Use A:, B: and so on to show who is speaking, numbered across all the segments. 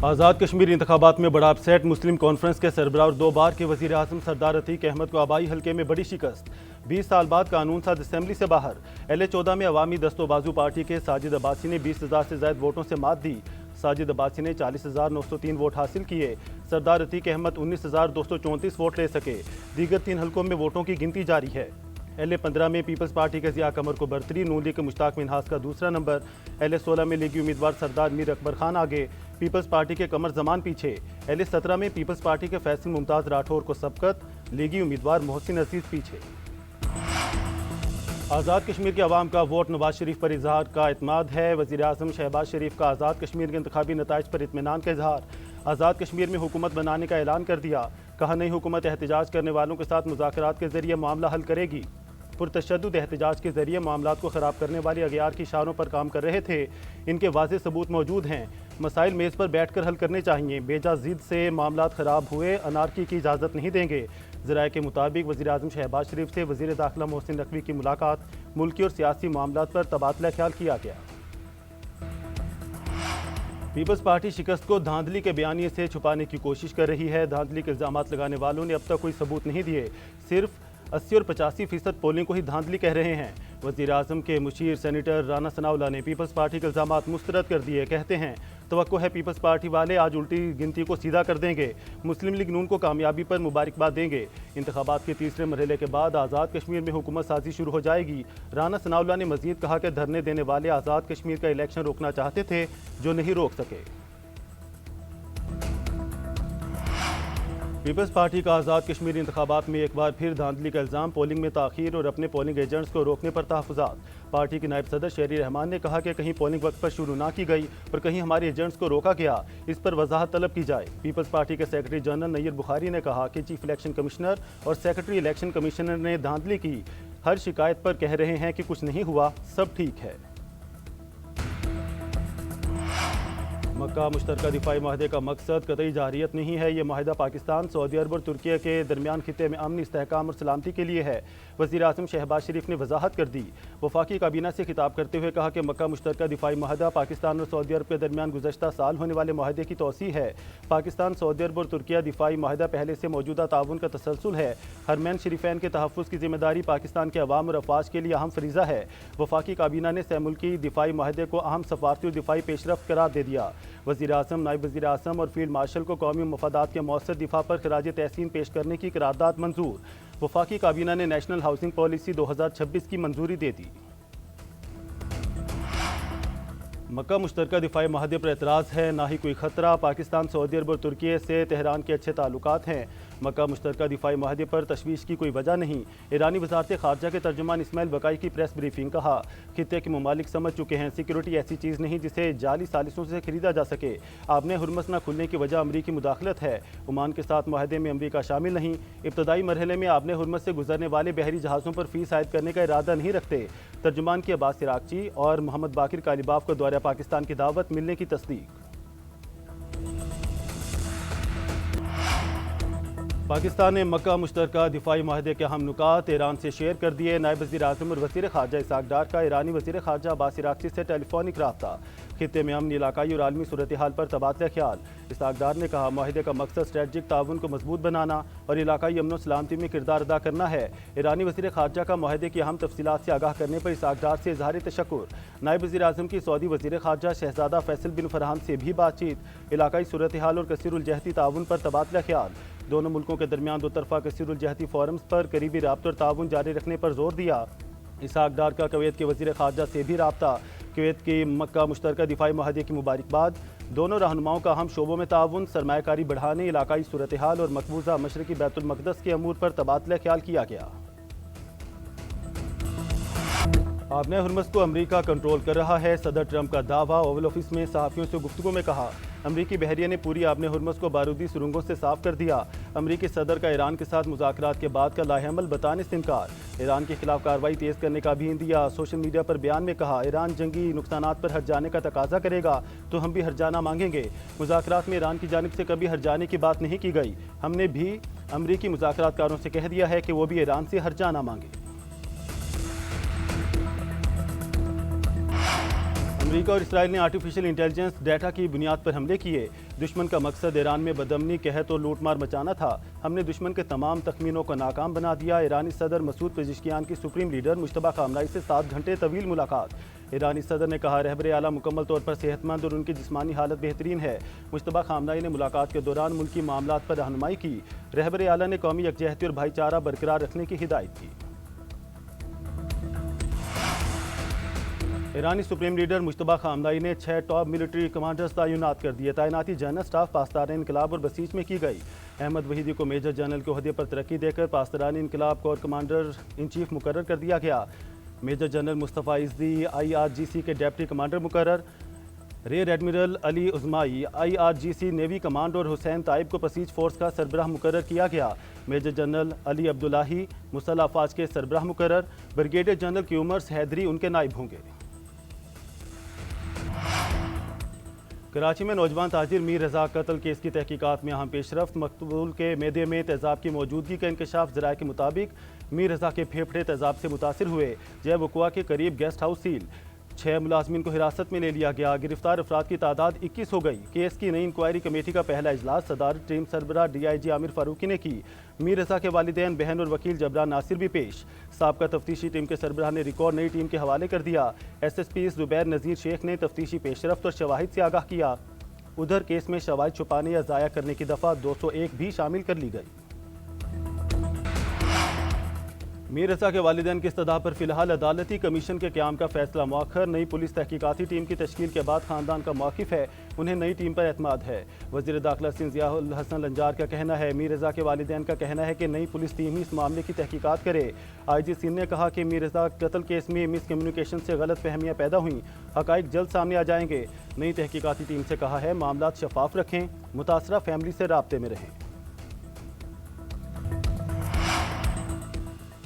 A: आज़ाद कश्मीर इंतखाबात में बड़ा अपसेट। मुस्लिम कॉन्फ्रेंस के सरबराह और 2 बार के वज़ीर आज़म सरदार अतीक अहमद को आबाई हल्के में बड़ी शिकस्त। 20 साल बाद कानून साज असम्बली से बाहर। LA-14 में अवामी दस्तोबाजू पार्टी के साजिद अब्बासी ने 20,000 से ज़ायद वोटों से मात दी। साजिद अब्बासी ने 40,903 वोट हासिल किए। सरदार अतीक अहमद 19,234 वोट ले सके। दीगर 3 हल्कों में वोटों की गिनती जारी है। LA-15 में पीपल्स पार्टी के ज़िया कमर को बरतरी। नून लीग के मुश्ताक मिन्हास का दूसरा नंबर। LA-16 में लीगी उम्मीदवार सरदार मीर अकबर खान आगे, पीपल्स पार्टी के कमर जमान पीछे। LA-17 में पीपल्स पार्टी के फैसल मुमताज़ राठौर को सबकत, लीगी उम्मीदवार मोहसिन अजीज पीछे। आज़ाद कश्मीर के अवाम का वोट नवाज शरीफ पर इजहार का एतमाद है। वज़ीर आज़म शहबाज शरीफ का आज़ाद कश्मीर के इंतखाबी नताइज पर इत्मीनान का इजहार। आज़ाद कश्मीर में हुकूमत बनाने का ऐलान कर दिया। कहा, नई हुकूमत एहतजाज करने वालों के साथ मुज़ाकरात के जरिए मामला हल करेगी। पुरतशद्दुद एहतजाज के जरिए मामलात को ख़राब करने वाले अगयार की इशारों पर काम कर रहे थे। इनके वाज़ेह सबूत मौजूद हैं। मसाइल मेज़ पर बैठ कर हल करने चाहिए। बेजा जिद से मामलात ख़राब हुए, अनारकी की इजाज़त नहीं देंगे। ज़राए के मुताबिक वज़ीर आज़म शहबाज शरीफ से वज़ीर दाखिला मोहसिन नकवी की मुलाकात। मुल्की और सियासी मामलात पर तबादला ख्याल किया गया। पीपल्स पार्टी शिकस्त को धांधली के बयानिए से छुपाने की कोशिश कर रही है। धांधली के इल्ज़ामात लगाने वालों ने अब तक कोई सबूत नहीं दिए। सिर्फ 80 और 85% पोलिंग को ही धांधली कह रहे हैं। वज़ीर आज़म के मुशीर सेनेटर राना सनाउल्लाह ने पीपल्स पार्टी के इल्ज़ामात मुस्तरद कर दिए। कहते हैं, तवक्को है पीपल्स पार्टी वाले आज उल्टी गिनती को सीधा कर देंगे। मुस्लिम लीग नून को कामयाबी पर मुबारकबाद देंगे। इंतखाबात के तीसरे मरहले के बाद आज़ाद कश्मीर में हुकूमत साजी शुरू हो जाएगी। राना सनाउल्लाह ने मज़ीद कहा कि धरने देने वाले आज़ाद कश्मीर का इलेक्शन रोकना चाहते थे, जो नहीं रोक सके। पीपल्स पार्टी का आज़ाद कश्मीर इंतखाबात में एक बार फिर धांधली का इल्ज़ाम। पोलिंग में ताख़ीर और अपने पोलिंग एजेंट्स को रोकने पर तहफ़्फ़ुज़ात। पार्टी के नायब सदर शेरी रहमान ने कहा कि कहीं पोलिंग वक्त पर शुरू ना की गई और कहीं हमारे एजेंट्स को रोका गया। इस पर वजाहत तलब की जाए। पीपल्स पार्टी के सेक्रेटरी जनरल नैयर बुखारी ने कहा कि चीफ इलेक्शन कमिश्नर और सेक्रेटरी इलेक्शन कमिश्नर ने धांधली की। हर शिकायत पर कह रहे हैं कि कुछ नहीं हुआ, सब ठीक है। मक्का मुश्तरका दिफाई माहदे का मकसद कतई जारियत नहीं है। ये माहिदा पाकिस्तान, सऊदी अरब और तुर्की के दरमियान खिते में अमन, इस्तेहकाम और सलामती के लिए है। वज़ीर आज़म शहबाज शरीफ ने वजाहत कर दी। वफाकी काबीना से खिताब करते हुए कहा कि मक्का मुश्तरका दिफाई माहदा पाकिस्तान और सऊदी अरब के दरमियान गुज़श्ता साल होने वाले माहदे की तोसी है। पाकिस्तान, सऊदी अरब और तुर्की दिफाई माहदा पहले से मौजूदा ताउन का तसलसल है। हरमैन शरीफैन के तहफ़्फ़ुज़ की जिम्मेदारी पाकिस्तान के अवाम और अफवाज के लिए अहम फरीज़ा है। वफाकी काबीना ने सहमुल्की दिफाई माहदे को अहम सफारती और दिफाई पेशरफ्त करार दे दिया। वज़ीर आज़म, नायब वज़ीर आज़म और फील्ड मार्शल को कौमी मफादात के मौसर दिफा पर खराज तहसीन पेश करने की करारदाद मंजूर। वफाकी काबीना ने नेशनल हाउसिंग पॉलिसी 2026 की मंजूरी दे दी। मक्का मुश्तरका दिफाई माहदे पर एतराज़ है, ना ही कोई ख़तरा। पाकिस्तान, सऊदी अरब और तुर्की से तेहरान के अच्छे ताल्लुकात हैं। मक्का मुश्तरका दिफाई माहदे पर तशवीश की कोई वजह नहीं। ईरानी वज़ारत ख़ारजा के तर्जुमान इस्माइल बकाई की प्रेस ब्रीफिंग। कहा, खित्ते के ममालिक समझ चुके हैं सिक्योरिटी ऐसी चीज़ नहीं जिसे जाली सालिसों से खरीदा जा सके। आबने हुर्मस न खुलने की वजह अमरीकी मुदाखलत है। ओमान के साथ माहदे में अमरीका शामिल नहीं। इब्तदाई मरहले में आबने हुर्मस से गुजरने वाले बहरी जहाज़ों पर फ़ीस आयद करने का इरादा नहीं रखते। तर्जुमान की अब्बास इराकची और मोहम्मद बाकिर कालिबाफ को दौरे पाकिस्तान की दावत मिलने की तस्दीक। पाकिस्तान ने मक्का मुश्तरका दिफाई माहदे के अहम नुकात ईरान से शेयर कर दिए। नायब वज़ीर आज़म और वज़ीर ख़ारजा इसहाक़ डार का ईरानी वज़ीर ख़ारजा अब्बास इराकची से टेलीफोनिक रब्ता। खित्ते में अमन, इलाकाई और आलमी सूरत हाल पर तबादला ख्याल। इसहाक़ डार ने कहा, माहदे का मकसद स्ट्रेटजिक ताउन को मजबूत बनाना और इलाकाई अमन सलामती में किरदार अदा करना है। ईरानी वज़ीर ख़ारजा का माहदे की अहम तफसीलात से आगाह करने पर इसहाक़ डार से इज़हार तशक्कुर। नायब वज़ीर आज़म की सऊदी वज़ीर ख़ारजा शहज़ादा फैसल बिन फरहान से भी बातचीत। इलाकाई सूरत हाल और कसीरुल-जहती ताउन पर तबादला ख्याल। दोनों मुल्कों के दरमियान दो तरफा कसीरुल-जहती फोरम्स पर करीबी राब्ता और ताउन जारी रखने पर जोर दिया। इसहाक़ डार का कुवैत के वज़ीर ख़ारजा से भी राब्ता। कुवैत की मक्का मुश्तरका दिफाई माहदे की मुबारकबाद। दोनों रहनुमाओं का अहम शोबों में ताउन, सरमायाकारी बढ़ाने, इलाकाई सूरत हाल और मकबूजा मशरक़ी बैतुल मक़दस के अमूर पर तबादला ख्याल किया गया। आबने हुर्मस को अमरीका कंट्रोल कर रहा है, सदर ट्रंप का दावा। ओवल ऑफिस में सहाफ़ियों से गुफ्तगू में कहा, अमरीकी बहरिया ने पूरी आबने हुर्मस को बारूदी सुरंगों से साफ कर दिया। अमरीकी सदर का ईरान के साथ मुज़ाकरात के बाद का लाहेअमल बताने से इनकार। ईरान के खिलाफ कार्रवाई तेज़ करने का भी इंदिया। सोशल मीडिया पर बयान में कहा, ईरान जंगी नुकसानात पर हट जाने का तकाजा करेगा तो हम भी हट जाना मांगेंगे। मुज़ाकरात में ईरान की जानिब से कभी हट जाने की बात नहीं की गई। हमने भी अमरीकी मुज़ाकरातकारों से कह दिया है कि वो भी ईरान से हट जाना मांगे। अमेरिका और इसराइल ने आर्टिफिशियल इंटेलिजेंस डेटा की बुनियाद पर हमले किए। दुश्मन का मकसद ईरान में बदअमनी, कहत और लूटमार मचाना था। हमने दुश्मन के तमाम तखमीनों को नाकाम बना दिया। ईरानी सदर मसूद पेजिशकियान की सुप्रीम लीडर मुश्तबा खामनाई से 7 घंटे तवील मुलाकात। ईरानी सदर ने कहा रहबर आला मुकम्मल तौर पर सेहतमंद और उनकी जिस्मानी हालत बेहतरीन है। मुश्तबा खामनाई ने मुलाकात के दौरान मुल्की मामलात पर रहनुमाई की। रहबर आला ने कौमी यकजहती और भाईचारा बरकरार रखने की हिदायत की। ईरानी सुप्रीम लीडर मुश्तबा खामनाई ने 6 टॉप मिलिट्री कमांडर्स तैनात कर दिए। तैनाती जनरल स्टाफ पासदार इनकलाब और बसीच में की गई। अहमद वहीदी को मेजर जनरल के ओहदे पर तरक्की देकर पासदारानी इनकलाब कोर कमांडर इन चीफ मुकर्रर कर दिया गया। Major general Mustafa Izzi IRGC के डेप्टी कमांडर मुकर्रर। Rear admiral Ali Uzmai IRGC navy command और हुसैन ताइब को बसीच फोर्स का सरबराह मुकर्रर किया गया। मेजर जनरल अली अब्दुल्लाही मुसल्ह अफवाज के सरबराह मुकर्रर। ब्रिगेडियर जनरल क्यूमर्स हैदरी उनके नायब होंगे। कराची में नौजवान ताजिर मीर रजा कत्ल केस की तहकीकात में अहम पेशरफ्त। मकतूल के मैदे में तेजाब की मौजूदगी का इंकशाफ। ज़राए के मुताबिक मीर रजा के फेफड़े तेजाब से मुतासिर हुए। जय वकुआ के करीब गेस्ट हाउस सील। 6 मुलाजमीन को हिरासत में ले लिया गया। गिरफ्तार अफराद की तादाद 21 हो गई। केस की नई इंक्वायरी कमेटी का पहला इजलास सदारत टीम सरबराह DIG आमिर फारूकी ने की। मीर रजा के वालिदैन, बहन और वकील जबरान नासिर भी पेश। साबका तफ्तीशी टीम के सरबराह ने रिकॉर्ड नई टीम के हवाले कर दिया। SSP ज़ुबैर नज़ीर शेख ने तफ्तीशी पेशरफ्त और शवाहिद से आगाह किया। उधर केस में शवाहिद छुपाने या ज़ाया करने की दफ़ा 201 भी शामिल कर ली गई। मीर रजा के वालिदैन की इस्तदा पर फिलहाल अदालती कमीशन के क़याम का फैसला मौखर। नई पुलिस तहकीकाती टीम की तश्कील के बाद खानदान का मौक़िफ़ है, उन्हें नई टीम पर एतमाद है। वज़ीर दाखिला सिंध ज़ियाउल हसन लंजार का कहना है। मीर रजा के वालिदैन का कहना है कि नई पुलिस टीम ही इस मामले की तहकीकात करे। IG सिंध ने कहा कि मीर रजा कत्ल केस में मिसकम्युनिकेशन से गलत फहमियाँ पैदा हुई, हक़ाइक़ जल्द सामने आ जाएंगे। नई तहकीकाती टीम से कहा है मामलात शफाफ रखें, मुतासरा फैमिली से राब्ते में रहें।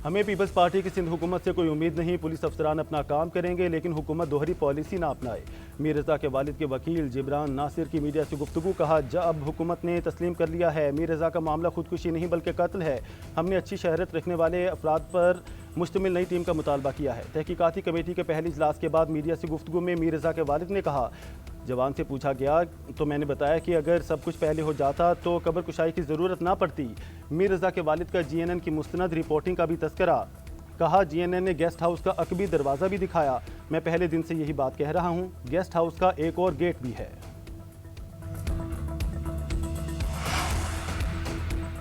A: हमें पीपल्स पार्टी की सिंध हुकूमत से कोई उम्मीद नहीं। पुलिस अफसरान अपना काम करेंगे लेकिन हुकूमत दोहरी पॉलिसी ना अपनाए। मीर रजा के वालिद के वकील जिब्रान नासिर की मीडिया से गुफ्तगू। कहा जब हुकूमत ने तस्लीम कर लिया है मीर रजा का मामला खुदकुशी नहीं बल्कि कत्ल है। हमने अच्छी शहरत रखने वाले अफराद पर मुश्तमिल नई टीम का मुतालबा किया है। तहकीकाती कमेटी के पहले इजलास के बाद मीडिया से गुफ्तगू में मीर रजा के वालिद ने कहा, जवान से पूछा गया तो मैंने बताया कि अगर सब कुछ पहले हो जाता तो कब्र कुशाई की ज़रूरत ना पड़ती। मीर रजा के वालिद का GNN की मुस्तनद रिपोर्टिंग का भी तस्करा। कहा GNN ने गेस्ट हाउस का अकबी दरवाज़ा भी दिखाया। मैं पहले दिन से यही बात कह रहा हूँ, गेस्ट हाउस का एक और गेट भी है।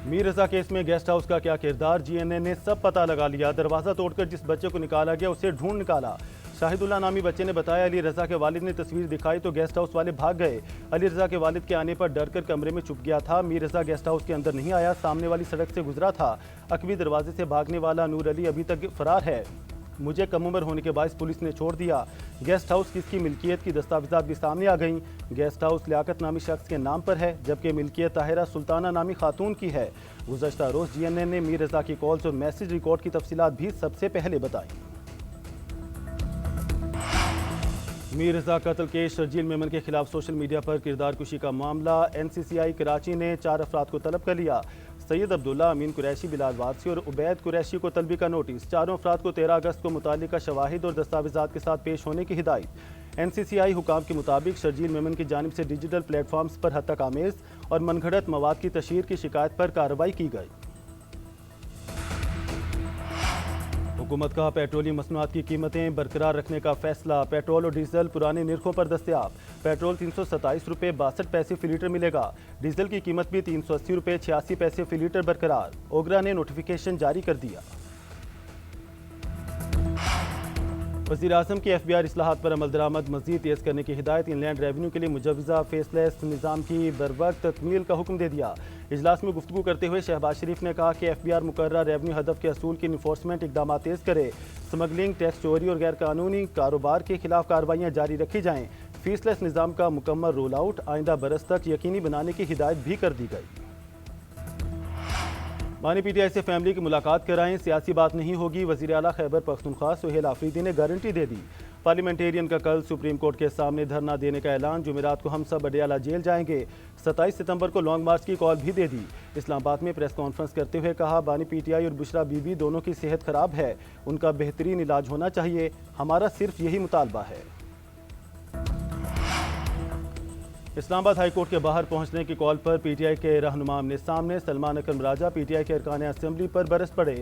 A: मीर रजा केस में गेस्ट हाउस का क्या किरदार, GNN ने सब पता लगा लिया। दरवाज़ा तोड़कर जिस बच्चे को निकाला गया उसे ढूंढ निकाला। शाहिदुल्लाह नामी बच्चे ने बताया अली रजा के वालिद ने तस्वीर दिखाई तो गेस्ट हाउस वाले भाग गए। अली रजा के वालिद के आने पर डर कर कमरे में छुप गया था। मीर रजा गेस्ट हाउस के अंदर नहीं आया, सामने वाली सड़क से गुजरा था। अकबी दरवाजे से भागने वाला नूर अली अभी तक फरार है। मुझे कम उम्र होने के बायस पुलिस ने छोड़ दिया। गेस्ट हाउस किसकी मिल्कियत की दस्तावेजात भी सामने आ गईं। गेस्ट हाउस लियाकत नामी शख्स के नाम पर है जबकि मिल्कियत ताहिरा सुल्ताना नामी खातून की है। गुज़श्ता रोज़ GNN ने मीर रजा की कॉल्स और मैसेज रिकॉर्ड की तफसीलात भी सबसे पहले बताई। मीर रजा कत्ल केस शर्जील मेमन के खिलाफ सोशल मीडिया पर किरदार कुशी का मामला। NCCI कराची ने 4 अफराद को तलब कर लिया। सैयद अब्दुल्ला, अमीन कुरैशी, बिलाल वारसी और उबैद कुरैशी को तलबी का नोटिस। चारों अफराद को 13 अगस्त को मुतालिका शवाहिद और दस्तावेजात के साथ पेश होने की हिदायत। NCCI हुकाम के मुताबिक शर्जील मेमन की जानिब से डिजिटल प्लेटफॉर्म्स पर हत्तक आमेज और मनगढ़ंत मवाद की तशहीर की शिकायत पर कार्रवाई की गई। हुकूमत का पेट्रोलियम मसनूआत की कीमतें बरकरार रखने का फैसला। पेट्रोल और डीजल पुराने निर्खों पर दस्तयाब। पेट्रोल 327 रुपये 62 पैसे फी लीटर मिलेगा। डीजल की कीमत भी 380 रुपये 86 पैसे फी लीटर बरकरार। ओगरा ने नोटिफिकेशन जारी कर दिया। वज़ीर आज़म की FBI इस्लाहात पर अमल दरामद मज़ीद तेज़ करने की हिदायत। इनलैंड रेवेन्यू के लिए मुजव्वज़ा फेसलेस निज़ाम की बरवक्त तकमील का हुक्म दे दिया। इजलास में गुफ्तगू करते हुए शहबाज शरीफ ने कहा कि FBR मुकर्रर रेवेन्यू हदफ के असूल की इन्फोर्समेंट इकदाम तेज़ करे। स्मगलिंग, टैक्स चोरी और गैर कानूनी कारोबार के खिलाफ कार्रवाइयाँ जारी रखी जाएँ। फीसलेस निज़ाम का मुकम्मल रोल आउट आइंदा बरस तक यकीनी बनाने की हिदायत भी कर दी गई। बानी PTI से फैमिली की मुलाकात कराएं, सियासी बात नहीं होगी। वज़ीर आला खैबर पख्तूनख्वा सुहेल आफरीदी ने गारंटी दे दी। पार्लियामेंटेरियन का कल सुप्रीम कोर्ट के सामने धरना देने का ऐलान। जुमेरात को हम सब अडियाला जेल जाएंगे। 27 सितंबर को लॉन्ग मार्च की कॉल भी दे दी। इस्लामाबाद में प्रेस कॉन्फ्रेंस करते हुए कहा बानी PTI और बुशरा बीबी दोनों की सेहत खराब है, उनका बेहतरीन इलाज होना चाहिए। हमारा सिर्फ यही मुतालबा है। इस्लामाबाद हाई कोर्ट के बाहर पहुंचने की कॉल पर पीटीआई के रहनुमा आमने सामने। सलमान अकरम राजा पीटीआई के अरकान असेंबली पर बरस पड़े।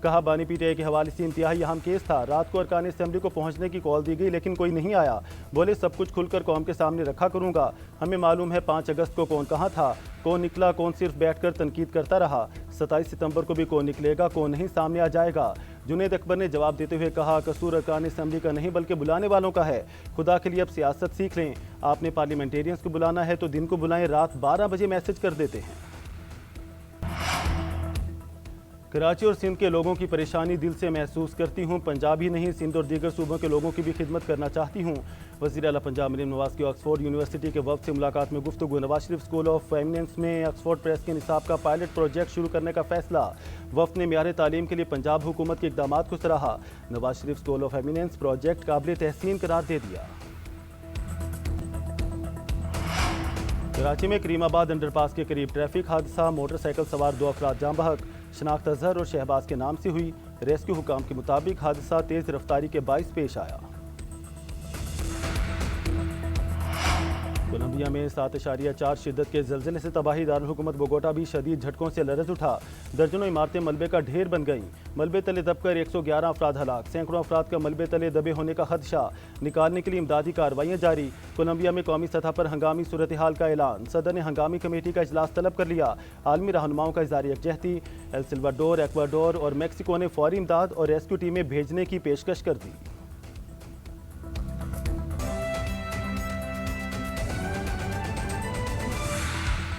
A: कहा, बानी पीटीआई के हवाले से इंतहाई अहम केस था। रात को अरकान असेंबली को पहुंचने की कॉल दी गई लेकिन कोई नहीं आया। बोले, सब कुछ खुलकर कौम के सामने रखा करूंगा। हमें मालूम है 5 अगस्त को कौन कहाँ था, कौन निकला, कौन सिर्फ बैठकर तनकीद करता रहा। 27 सितंबर को भी कौन निकलेगा, कौन नहीं सामने आ जाएगा। जुनैद अकबर ने जवाब देते हुए कहा, कसूर अरकान असेंबली का नहीं बल्कि बुलाने वालों का है। खुदा के लिए अब सियासत सीख लें। आपने पार्लियामेंटेरियंस को बुलाना है तो दिन को बुलाएं, रात 12 बजे मैसेज कर देते हैं। कराची और सिंध के लोगों की परेशानी दिल से महसूस करती हूँ। पंजाब ही नहीं, सिंध और दीगर सूबों के लोगों की भी खिदमत करना चाहती हूँ। वज़ीर आला पंजाब मरीम नवाज की ऑक्सफोर्ड यूनिवर्सिटी के वफ़द से मुलाकात में गुफ्तगू। Nawaz Sharif school of eminence में ऑक्सफोर्ड प्रेस के निसाब का पायलट प्रोजेक्ट शुरू करने का फैसला। वफ़द ने मियार तालीम के लिए पंजाब हुकूमत के इक़दाम को सराहा। Nawaz Sharif school of eminence project काबिल तहसीन करार दे दिया। कराची में करीमाबाद अंडरपास के करीब ट्रैफिक हादसा। मोटरसाइकिल सवार 2 अफराद जाँ बहक। शनाख्त अजहर और शहबाज के नाम से हुई। रेस्क्यू हुकाम के मुताबिक हादसा तेज रफ्तारी के बाइस पेश आया। कोलंबिया में 7.4 शिद्दत के जल्जले से तबाही। दारुल हुकूमत बोगोटा भी शदीद झटकों से लरज़ उठा। दर्जनों इमारतें मलबे का ढेर बन गईं। मलबे तले दबकर 111 अफराद हलाक। सैकड़ों अफराद का मलबे तले दबे होने का खदशा। निकालने के लिए इमदादी कार्रवाइयाँ जारी। कोलंबिया में कौमी सतह पर हंगामी सूरत हाल का ऐलान। सदर ने हंगामी कमेटी का इजलास तलब कर लिया। आलमी रहनुमाओं का इज़हार यकजहती। एल सल्वाडोर, एक्वाडोर और मैक्सिको ने फौरी इमदाद और रेस्क्यू टीमें भेजने की पेशकश कर दी।